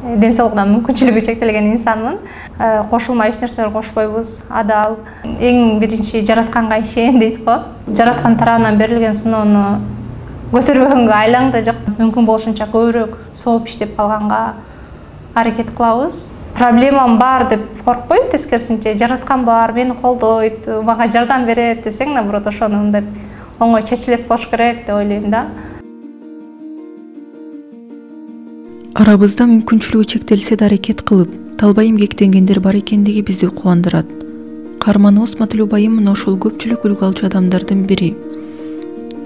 ден соолугунан мүмкүнчүлүгү чектелген инсанмын. Кошулма эч нерсеге кошпойбуз, адал. Эң биринчи жаратканга ишен дейт го. Жараткан тарабынан берилген сыноону көтөрбөгөнгө айлаң да жок. Мүмкүн болушунча көбүрөөк сооп иштеп калганга аракет кылабыз. Проблемам бар деп коркпойм, тескерисинче жараткан бар, мени колдойт, мага жардам берет десең, наоборот, ошону мындай оңой чечилет болуш керек деп ойлойм да. Арабызда мүмкүнчүлүгү чектелсе да аракет кылып, талбай эмгектенгендер бар экендиги бизди кубандырат. Каарманыбыз Матлюба айым мына ушул көпчүлүк үлгү алчу адамдардын бири.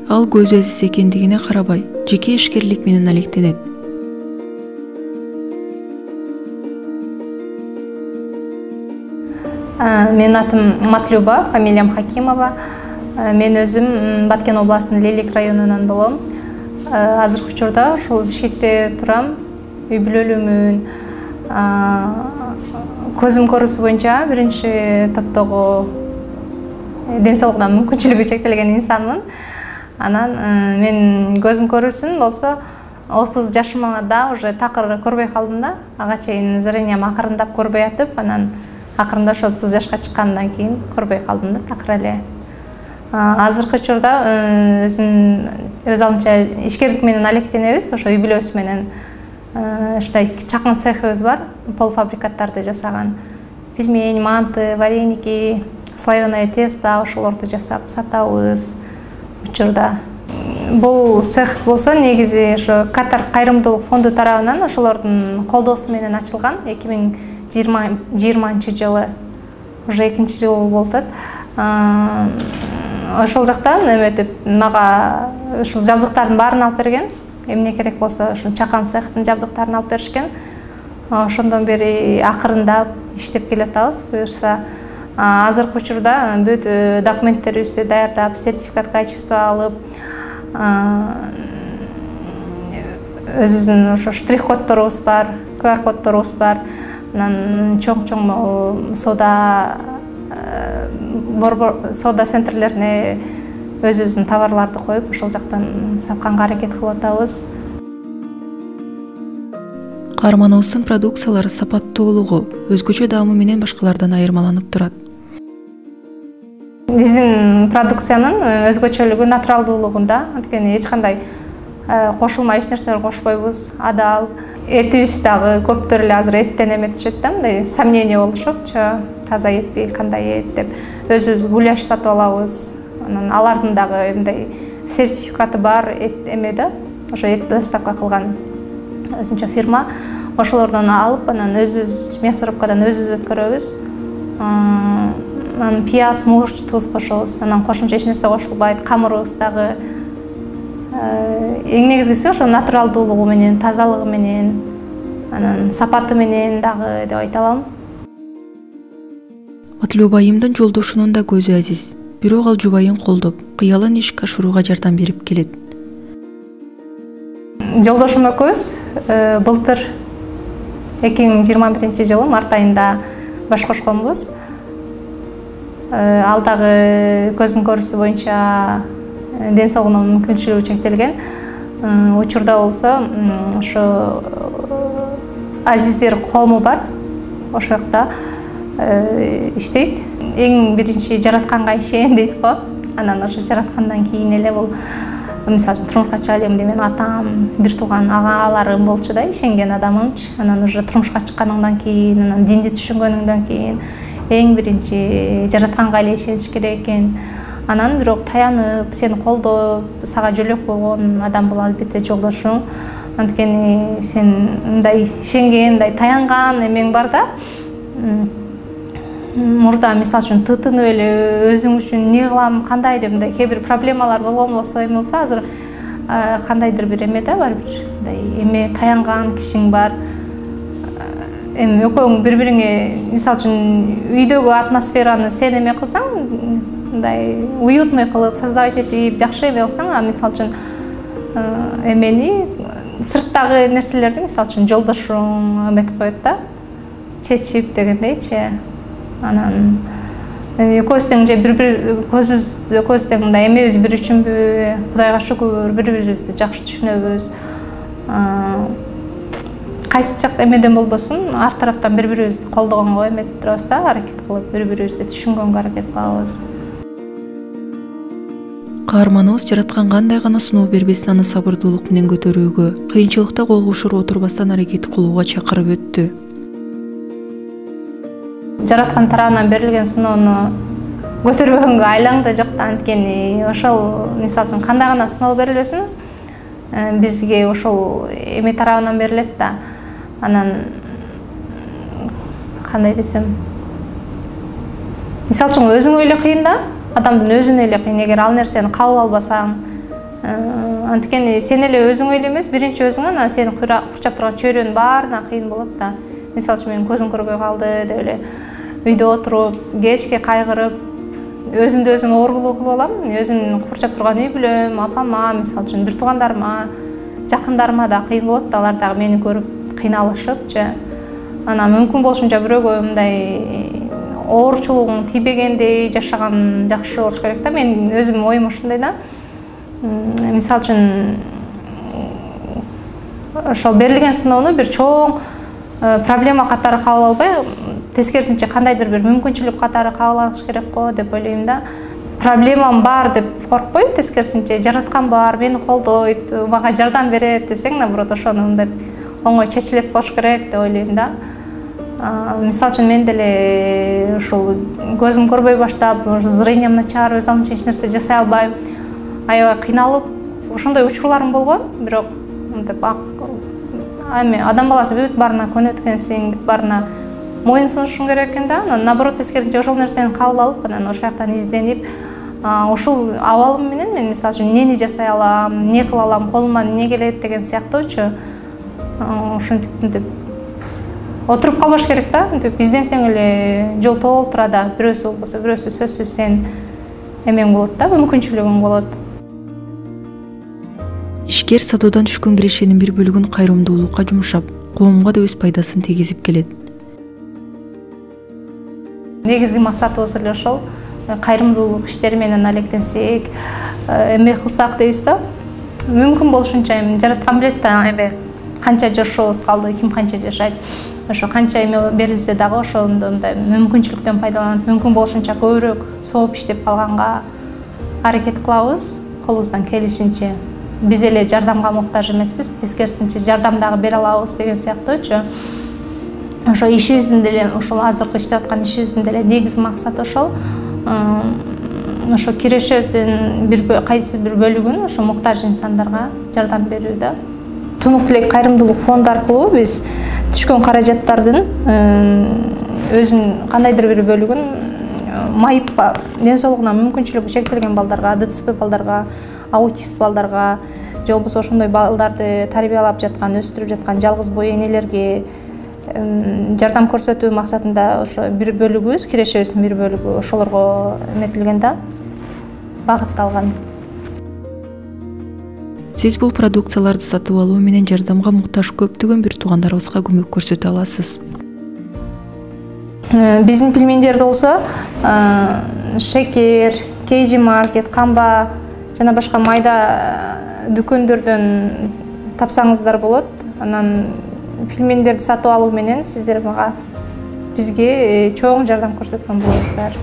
Ал көзү азиз экендигине карабай, жеке ишкерлик менен алектенет. Менин атым Матлюба, фамилиям Хакимова. Мен өзүм Баткен областынын Лелек районунан болом. Азыркы учурда ушул Бишкекте турам. Үй бүлөлүүмүн. Көзүм көрүүсү боюнча биринчи топтогу ден соолугунан мүмкүнчүлүгү чектелген инсанмын. Анан мен көзүм көрүүсүн болсо 30 жашымда уже такыр көрбөй калдым да. Ага чейин зрениям акырындап көрбөй атып, анан акырында ошо 30 жашка чыккандан кийин көрбөй калдым да такыр эле. Азыркы учурда өз алдынча ишкерлик менен алектенебиз, ошо үй бүлөбүз менен ушундай чакан цехыбыз бар, полуфабрикаттарды жасаган. Пельмень, манты, вареники, слоеное тесто ошолорду жасап сатабыз учурда. Бул цех болсо негизи ошо Катар кайрымдуулук фонду тарабынан ошолордун колдоосу менен ачылган 2020 жылы. Уже 2-нчи жыл болуп атат. Ошол жактан эметип мага ушул жабдыктардын баарын алып берген. Эмне керек болсо ушул чакан цехтин жабдыктарын алып беришкен. Ошондон бери акырындап иштеп келатабыз. Буюрса азыркы учурда бүт документтерибизди даярдап, сертификат качества алып, өзүбүздүн ошо штрих-кодторубуз бар, QR-кодторубуз бар. Анан чоң соода центрлерине өзүбүздүн товарларды коюп, ошол жактан сатканга аракет кылып атабыз. Каарманыбыздын продукциялары сапаттуулугу, өзгөчө даамы менен башкалардан айырмаланып турат. Биздин продукциянын өзгөчөлүгү натуралдуулугунда, анткени эч кандай кошулма эч нерсеге кошпойбуз, адал. Этибиз дагы көптөр эле азыр эттен эметишет да, мындай сомнение болушупчу, таза этпи, кандай эт деп. Өзүбүз гуляш сатып алабыз. Анан алардын дагы мындай сертификаты бар эт эме да, ошо эт доставка кылган өзүнчө фирма. Ошолордон алып, анан өзүбүз мясорубкадан өзүбүз өткөрөбүз. Анан пияз, мурч, туз кошобуз. Анан кошумча эч нерсе кошулбайт. Камырыбыз дагы эң негизгиси ошо натуралдуулугу менен, тазалыгы менен, анан сапаты менен дагы деп айта алам. Матлюба айымдын жолдошунун да көзү азиз. Бирок ал жубайын колдоп, кыялын ишке ашырууга жардам берип келет. Жолдошум экөөбүз былтыр 2021 жылы март айында баш кошконбуз. Ал дагы көзүн көрүүсү боюнча ден соолугунун мүмкүнчүлүгү чектелген. Учурда болсо ошо азиздер коому бар. Ошол жакта иштейт. Эң биринчи жаратканга ишен дейт го. Анан ошо жараткандан кийин эле бул мисалы турмушка чыга элем деп менин атам, бир тууган агаларым болчу да, ишенген адамымчы. Анан уже турмушка чыкканыңдан кийин, анан динди түшүнгөнүңдөн кийин эң биринчи жаратканга эле ишениш керек экен. Анан бирок таянып, сени колдоп, сага жөлөк болгон адам бул албетте жолдошуң. Анткени сен мындай ишенген, мындай таянган эмең бар да. Мурда мисалы үчүн тытынып эле өзүң үчүн эмне кылам, кандай деп мындай кээ бир проблемалар болгон болсо, эми болсо азыр кандайдыр бир эме да бар, бир мындай эме таянган кишиң бар. Эми экөөң бири-бириңе мисалы үчүн үйдөгү атмосфераны сен эме кылсаң, мындай уютный кылып, создавать этип, жакшы эме кылсаң, мисалы үчүн эмени сырттагы нерселерди мисалы үчүн жолдошуң эметип коет да, чечип дегендейчи. Анан экөөбүздүн же бири-бири көзүбүздүн мындай эмебиз бир үчүнбү, Кудайга шүгүр, бири-бирибизди жакшы түшүнөбүз. кайсы жакта эмеден болбосун ар тараптан бири бирибизди колдогонго эметип турабыз да, аракет кылып бири бирибизди түшүнгөнгө аракет кылабыз. Каарманыбыз жараткан кандай гана сыноо бербесин аны сабырдуулук менен көтөрүүгө, кыйынчылыкта кол кошуруп отурбастан аракет кылууга чакырып өттү. Жараткан тарабынан берилген сыноону көтөрбөгөнгө айлаң да жок да, анткени ошол мисалы үчүн кандай гана сыноо берилбесин бизге ошол эме тарабынан берилет да. Анан кандай десем, мисалы үчүн өзүңө эле кыйын да, адамдын өзүнө эле кыйын, эгер ал нерсени кабыл албасаң, анткени сен эле өзүңө эле эмес, биринчи өзүңө, анан сени курчап турган чөйрөнүн баарына кыйын болот да. Мисалы үчүн менин көзүм көрбөй калды деп эле үйдө отуруп, кечке кайгырып, өзүмдү өзүм оорулуу кылып алам. Өзүм курчап турган үй бүлөм, апама, мисалы үчүн бир туугандарыма, жакындарыма да кыйын болот да, алар дагы мени көрүп кыйналышып же. Анан мүмкүн болушунча бирөөгө мындай оорчулугуң тийбегендей жашаган жакшы болуш керек да. Мен өзүм оюм ушундай да. Мисалы үчүн ошол берилген сыноону бир чоң проблема катары кабыл албай, тескерисинче кандайдыр бир мүмкүнчүлүк катары кабыл алыш керек го деп ойлойм да. Проблемам бар деп коркпой, тескерисинче жараткан бар, мени колдойт, мага жардам берет десең, наоборот ошону мындай оңой чечилет болуш керек деп ойлойм да. Мисалы үчүн мен деле ушул көзүм көрбөй баштап, зрением начар, өз алдымча эч нерсе жасай албай, аябай кыйналып, ошондой учурларым болгон. Бирок мынтип адам баласы бүт баарына көнөт экенсиң, бүт баарына моюн сунушуң керек экен да. Наоборот, тескерисинче ошол нерсени кабыл алып, анан ошол жактан изденип, ушул абалым менен мен мисалы үчүн эмнени жасай алам, эмне кыла алам, колуман эмне келет деген сыяктуучу ушинтип отуруп калбаш керек да. Мынтип изденсең эле жол толуп турат да. Бирөөсү болбосо бирөөсү сөзсүз сен эмең болот да, мүмкүнчүлүгүң болот. Ишкер сатуудан түшкөн кирешенин бир бөлүгүн кайрымдуулукка жумшап, коомго да өз пайдасын тийгизип келет. Негизги максатыбыз эле ошол, кайрымдуулук иштери менен алектенсек, эме кылсак дейбиз да. Мүмкүн болушунча эми жараткан билет да, эме канча жашообуз калды, ким канча жашайт. Ошо канча эме берилсе дагы ошондо мындай мүмкүнчүлүктөн пайдаланып, мүмкүн болушунча көбүрөөк сооп иштеп калганга аракет кылабыз, колубуздан келишинче. Биз эле жардамга муктаж эмеспиз, тескерисинче жардам дагы бере алабыз деген сыяктуучу. Ошо ишибиздин деле, ошол азыркы иштеп аткан ишибиздин деле негизги максаты ошол. Ошо кирешебиздин кайсы бир бөлүгүн ошо муктаж инсандарга жардам берүү да. Тунук тилек кайрымдуулук фонду аркылуу биз түшкөн каражаттардын өзүнүн кандайдыр бир бөлүгүн майыпка, ден соолугуна мүмкүнчүлүгү чектелген балдарга, ДЦП балдарга, аутист балдарга, же болбосо ошондой балдарды тарбиялап жаткан, өстүрүп жаткан жалгыз бой энелерге жардам көрсөтүү максатында ошо бир бөлүгүбүз, кирешебиздин бир бөлүгү ошолорго эметилген да, багытталган. Сиз бул продукцияларды сатып алуу менен жардамга муктаж көптөгөн бир туугандарыбызга көмөк көрсөтө аласыз. Биздин пельмендерди болсо шекер, KG Market, Камба жана башка майда дүкөндөрдөн тапсаңыздар болот. Анан пельмендерди сатып алуу менен сиздер бизге чоң жардам көрсөткөн болосуздар.